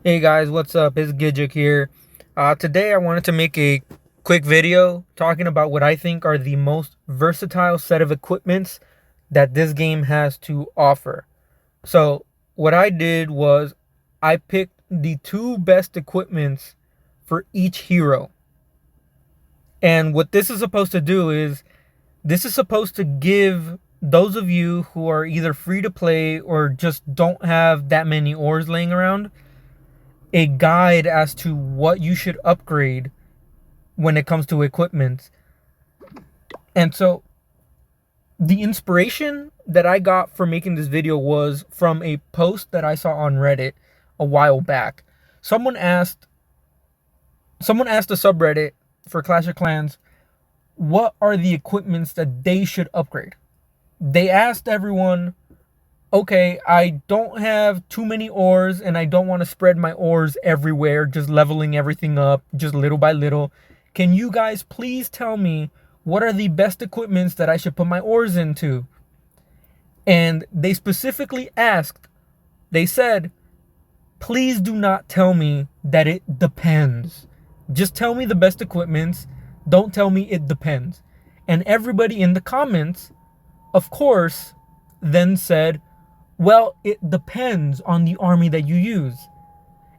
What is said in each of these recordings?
Hey guys, what's up? It's Gidjuk here. Today I wanted to make a quick video talking about what I think are the most versatile set of equipments that this game has to offer. So what I did was I picked the two best equipments for each hero. And what this is supposed to do is this is supposed to give those of you who are either free to play or just don't have that many ores laying around a guide as to what you should upgrade when it comes to equipment. And so the inspiration that I got for making this video was from a post that I saw on Reddit a while back. Someone asked the subreddit for Clash of Clans, what are the equipments that they should upgrade? They asked everyone, okay, I don't have too many ores and I don't want to spread my ores everywhere, just leveling everything up, just little by little. Can you guys please tell me what are the best equipments that I should put my ores into? And they specifically asked, they said, please do not tell me that it depends. Just tell me the best equipments. Don't tell me it depends. And everybody in the comments, of course, then said, well, it depends on the army that you use.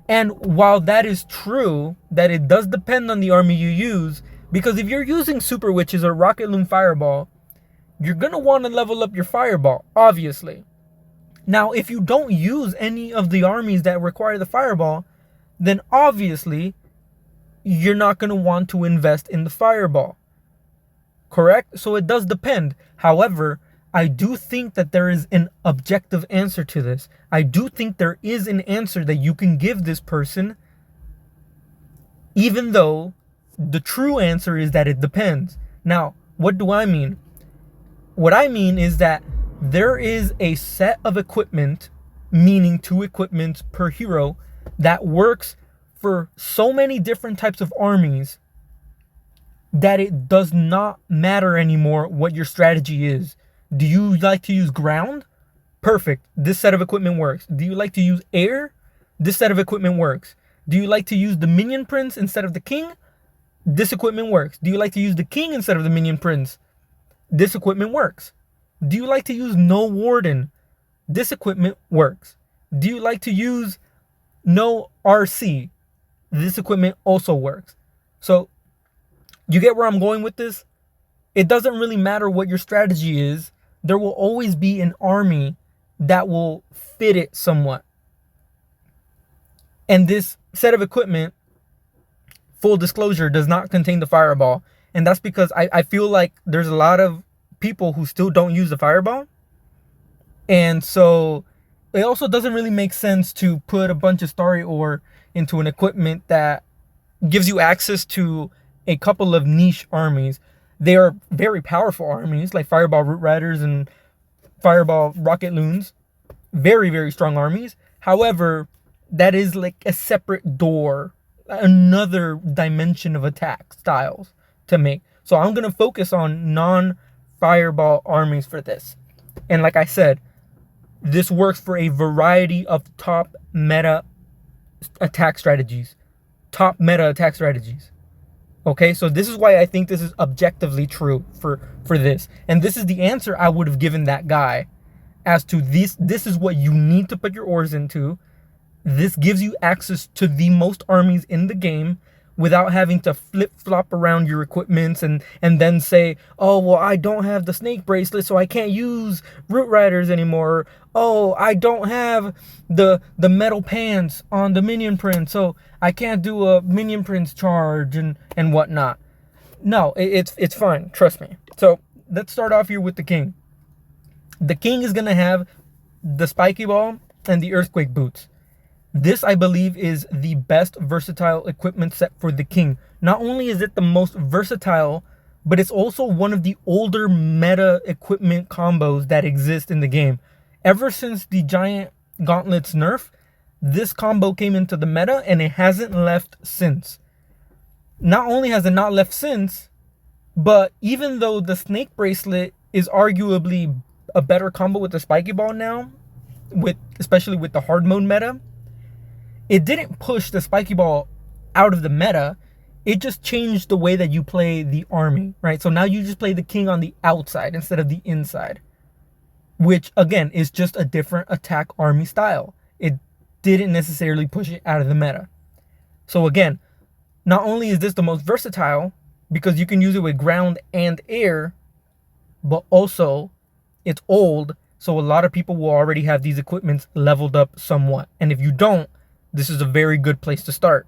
And while that is true, that it does depend on the army you use, because if you're using Super Witches or Rocket Loom Fireball, you're going to want to level up your Fireball, obviously. Now, if you don't use any of the armies that require the Fireball, then obviously you're not going to want to invest in the Fireball. Correct? So it does depend. However, I do think that there is an objective answer to this. I do think there is an answer that you can give this person, even though the true answer is that it depends. Now, what do I mean? What I mean is that there is a set of equipment, meaning 2 equipments per hero, that works for so many different types of armies that it does not matter anymore what your strategy is. Do you like to use ground? Perfect. This set of equipment works. Do you like to use air? This set of equipment works. Do you like to use the minion prince instead of the king? This equipment works. Do you like to use the king instead of the minion prince? This equipment works. Do you like to use no warden? This equipment works. Do you like to use no RC? This equipment also works. So you get where I'm going with this? It doesn't really matter what your strategy is. There will always be an army that will fit it somewhat. And this set of equipment, full disclosure, does not contain the Fireball. And that's because I feel like there's a lot of people who still don't use the Fireball. And so it also doesn't really make sense to put a bunch of Starry Ore into an equipment that gives you access to a couple of niche armies. They are very powerful armies like Fireball Root Riders and Fireball Rocket Loons. Very, very strong armies. However, that is like a separate door, another dimension of attack styles to make. So I'm going to focus on non-Fireball armies for this. And like I said, this works for a variety of top meta attack strategies. Top meta attack strategies. Okay, so this is why I think this is objectively true for this. And this is the answer I would have given that guy as to this is what you need to put your ores into. This gives you access to the most armies in the game without having to flip-flop around your equipments and then say, oh, well, I don't have the snake bracelet, so I can't use Root Riders anymore. Oh, I don't have the metal pants on the minion prince, so I can't do a minion prince charge and whatnot. No, it's fine. Trust me. So let's start off here with the king. The king is going to have the spiky ball and the earthquake boots. This, I believe, is the best versatile equipment set for the king. Not only is it the most versatile, but it's also one of the older meta equipment combos that exist in the game. Ever since the Giant Gauntlets nerf, this combo came into the meta and it hasn't left since. Not only has it not left since, but even though the Snake Bracelet is arguably a better combo with the Spiky Ball now, especially with the hard mode meta, It didn't push the spiky ball out of the meta. It just changed the way that you play the army, right? So now you just play the king on the outside instead of the inside, which again is just a different attack army style. It didn't necessarily push it out of the meta. So again, not only is this the most versatile because you can use it with ground and air, but also it's old, so a lot of people will already have these equipments leveled up somewhat. And if you don't, this is a very good place to start.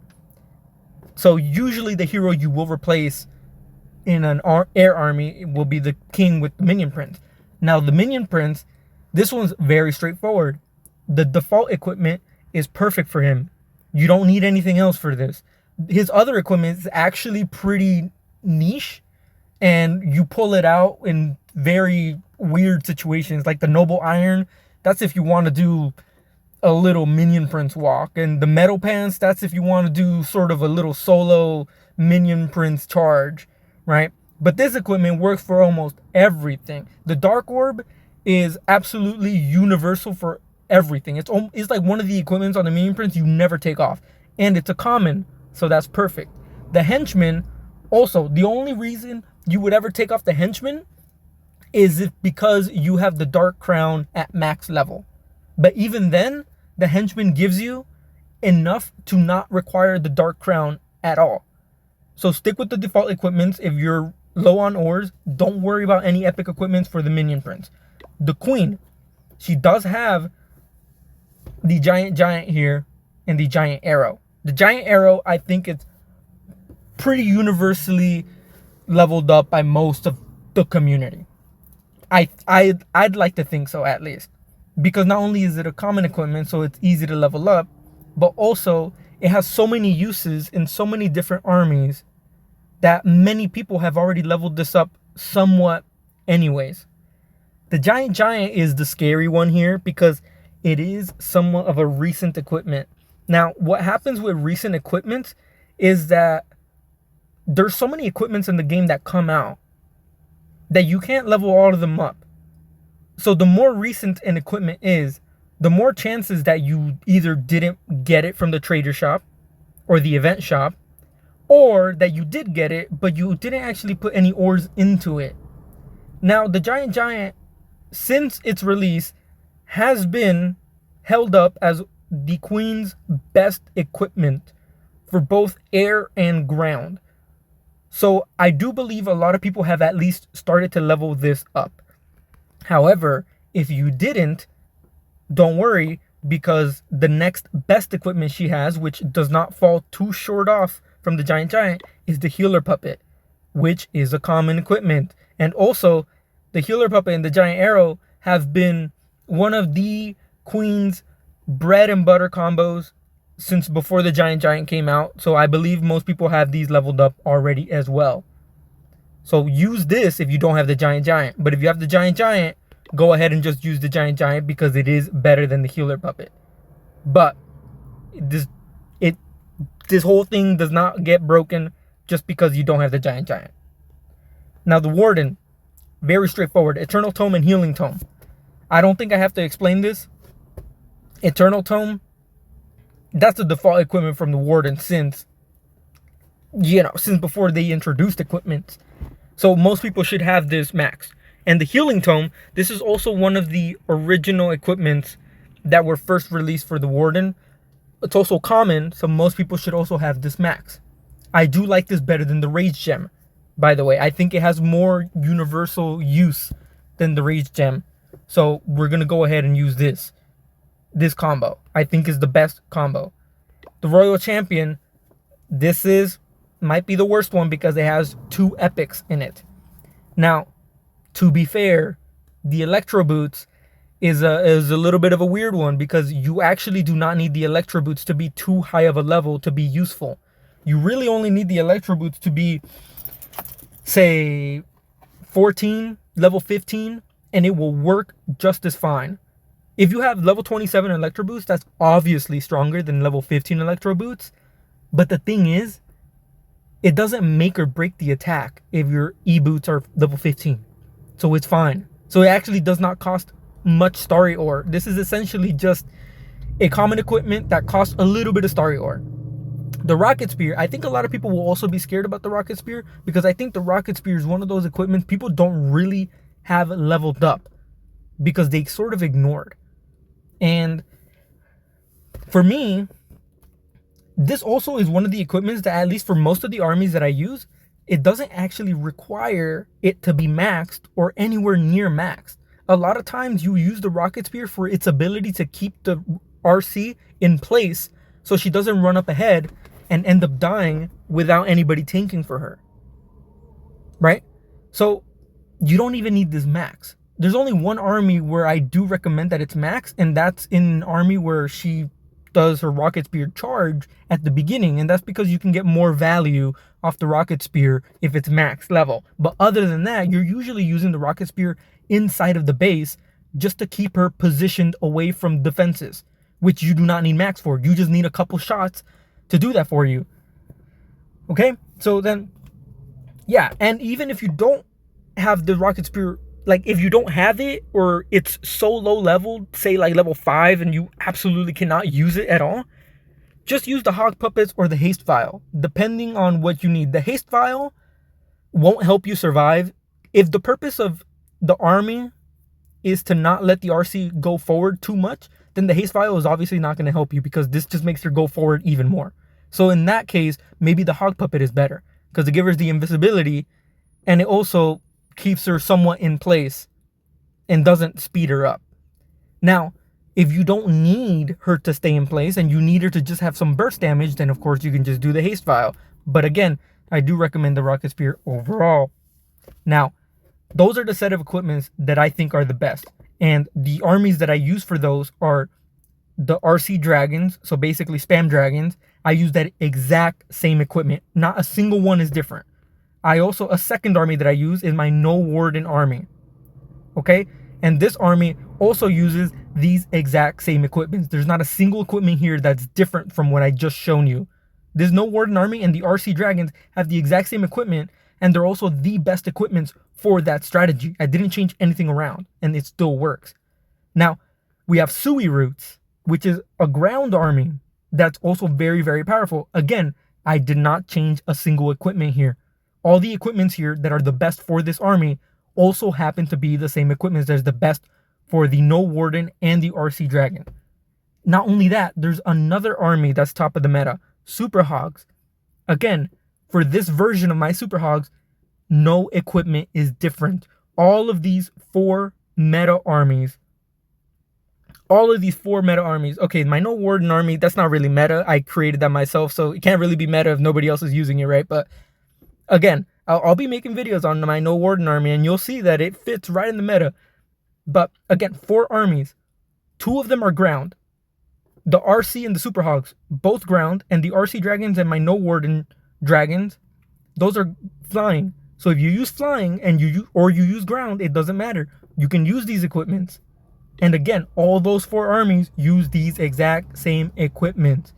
So usually the hero you will replace in an air army will be the king with the minion prince. Now the minion prince, this one's very straightforward. The default equipment is perfect for him. You don't need anything else for this. His other equipment is actually pretty niche, and you pull it out in very weird situations, like the noble iron. That's if you want to do a little minion prince walk, and the metal pants, that's if you want to do sort of a little solo minion prince charge, right? But this equipment works for almost everything. The dark orb is absolutely universal for everything. It's like one of the equipments on the minion prince you never take off, and it's a common, so that's perfect. The henchman, also, the only reason you would ever take off the henchman is if because you have the dark crown at max level. But even then, the henchman gives you enough to not require the dark crown at all. So stick with the default equipments. If you're low on ores, don't worry about any epic equipments for the minion prince. The queen, she does have the giant here and the giant arrow. The giant arrow, I think it's pretty universally leveled up by most of the community. I'd like to think so, at least. Because not only is it a common equipment, so it's easy to level up, but also it has so many uses in so many different armies that many people have already leveled this up somewhat anyways. The giant is the scary one here because it is somewhat of a recent equipment. Now, what happens with recent equipments is that there's so many equipments in the game that come out that you can't level all of them up. So the more recent an equipment is, the more chances that you either didn't get it from the trader shop or the event shop, or that you did get it, but you didn't actually put any ores into it. Now, the giant, since its release, has been held up as the queen's best equipment for both air and ground. So I do believe a lot of people have at least started to level this up. However, if you didn't, don't worry, because the next best equipment she has, which does not fall too short off from the giant, is the healer puppet, which is a common equipment. And also, the healer puppet and the giant arrow have been one of the queen's bread and butter combos since before the giant came out. So I believe most people have these leveled up already as well. So use this if you don't have the giant. But if you have the giant, go ahead and just use the giant because it is better than the healer puppet. But this whole thing does not get broken just because you don't have the giant. Now the warden, very straightforward. Eternal Tome and Healing Tome. I don't think I have to explain this. Eternal Tome, that's the default equipment from the warden since before they introduced equipment. So most people should have this max. And the Healing Tome, this is also one of the original equipments that were first released for the warden. It's also common, so most people should also have this max. I do like this better than the Rage Gem, by the way. I think it has more universal use than the Rage Gem. So we're going to go ahead and use this combo. I think is the best combo. The Royal Champion, this might be the worst one because it has 2 epics in it. Now, to be fair, the Electro Boots is a little bit of a weird one because you actually do not need the Electro Boots to be too high of a level to be useful. You really only need the Electro Boots to be, say, 14, level 15, and it will work just as fine. If you have level 27 Electro Boots, that's obviously stronger than level 15 Electro Boots. But the thing is, it doesn't make or break the attack if your E-Boots are level 15. So it's fine. So it actually does not cost much story ore. This is essentially just a common equipment that costs a little bit of starry ore. The rocket spear, I think a lot of people will also be scared about the rocket spear, because I think the rocket spear is one of those equipments people don't really have leveled up because they sort of ignored. And for me, this also is one of the equipments that, at least for most of the armies that I use, it doesn't actually require it to be maxed or anywhere near maxed. A lot of times you use the rocket spear for its ability to keep the RC in place so she doesn't run up ahead and end up dying without anybody tanking for her. Right? So you don't even need this max. There's only one army where I do recommend that it's max, and that's in an army where she does her rocket spear charge at the beginning, and that's because you can get more value off the rocket spear if it's max level. But other than that, you're usually using the rocket spear inside of the base just to keep her positioned away from defenses, which you do not need max for. You just need a couple shots to do that for you. Okay, so then, yeah, and even if you don't have the rocket spear, like if you don't have it, or it's so low level, say like level 5, and you absolutely cannot use it at all, just use the hog puppets or the haste vial, depending on what you need. The haste vial won't help you survive. If the purpose of the army is to not let the RC go forward too much, then the haste vial is obviously not going to help you, because this just makes her go forward even more. So in that case, maybe the hog puppet is better, because it gives her the invisibility, and it also keeps her somewhat in place and doesn't speed her up. Now, if you don't need her to stay in place and you need her to just have some burst damage, then of course you can just do the haste vial. But again, I do recommend the rocket spear overall. Now, those are the set of equipments that I think are the best. And the armies that I use for those are the RC dragons, so basically spam dragons. I use that exact same equipment. Not a single one is different. A second army that I use is my No Warden army. Okay? And this army also uses these exact same equipments. There's not a single equipment here that's different from what I just shown you. This No Warden army and the RC dragons have the exact same equipment, and they're also the best equipments for that strategy. I didn't change anything around, and it still works. Now, we have Sui Roots, which is a ground army that's also very, very powerful. Again, I did not change a single equipment here. All the equipments here that are the best for this army also happen to be the same equipments that's the best for the No Warden and the RC Dragon. Not only that, there's another army that's top of the meta, Super Hogs. Again, for this version of my Super Hogs, no equipment is different. All of these four meta armies, okay, my No Warden army, that's not really meta. I created that myself, so it can't really be meta if nobody else is using it, right? But again, I'll be making videos on my No Warden army, and you'll see that it fits right in the meta. But again, 4 armies. 2 of them are ground. The RC and the Super Hogs, both ground, and the RC dragons and my No Warden dragons, those are flying. So if you use flying and you use ground, it doesn't matter. You can use these equipments. And again, all those 4 armies use these exact same equipment.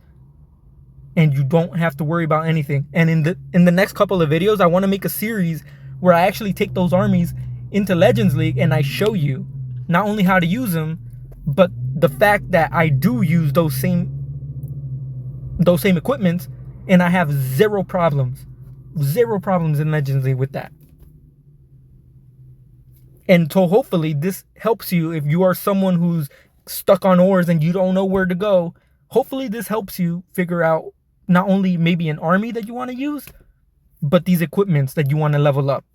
And you don't have to worry about anything. And in the next couple of videos, I want to make a series where I actually take those armies into Legends League and I show you not only how to use them, but the fact that I do use those same equipments, and I have zero problems in Legends League with that. And so hopefully this helps you if you are someone who's stuck on ores and you don't know where to go. Hopefully this helps you figure out not only maybe an army that you want to use, but these equipments that you want to level up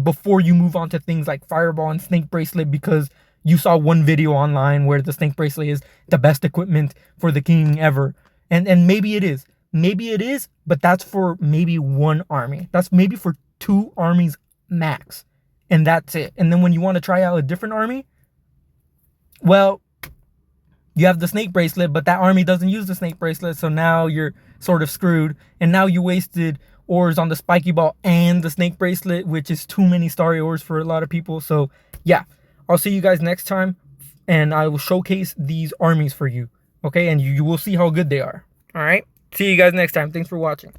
before you move on to things like Fireball and Snake Bracelet, because you saw one video online where the Snake Bracelet is the best equipment for the king ever. And maybe it is. Maybe it is, but that's for maybe one army. That's maybe for 2 armies max. And that's it. And then when you want to try out a different army, well, you have the Snake Bracelet, but that army doesn't use the Snake Bracelet, so now you're sort of screwed. And now you wasted ores on the Spiky Ball and the Snake Bracelet, which is too many starry ores for a lot of people. So yeah, I'll see you guys next time, and I will showcase these armies for you. Okay, and you will see how good they are. All right, see you guys next time. Thanks for watching.